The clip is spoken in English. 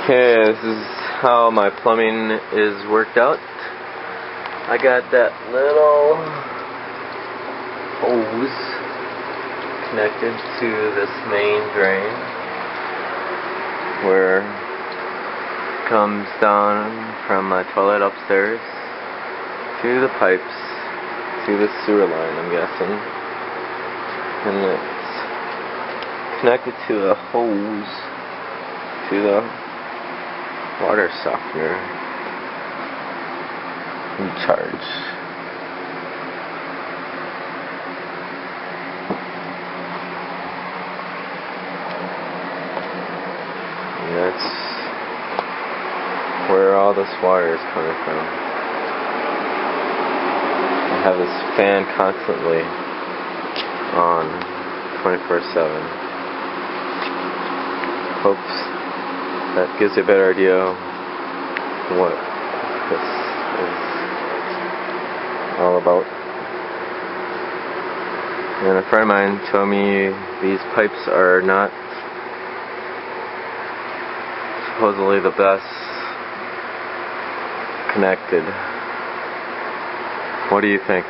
Okay, this is how my plumbing is worked out. I got that little hose connected to this main drain where it comes down from my toilet upstairs to the pipes to the sewer line, I'm guessing. And it's connected to a hose to the water softener recharge. And that's where all this water is coming from. I have this fan constantly on 24/7. Hopes that gives you a better idea of what this is all about. And a friend of mine told me these pipes are not supposedly the best connected. What do you think?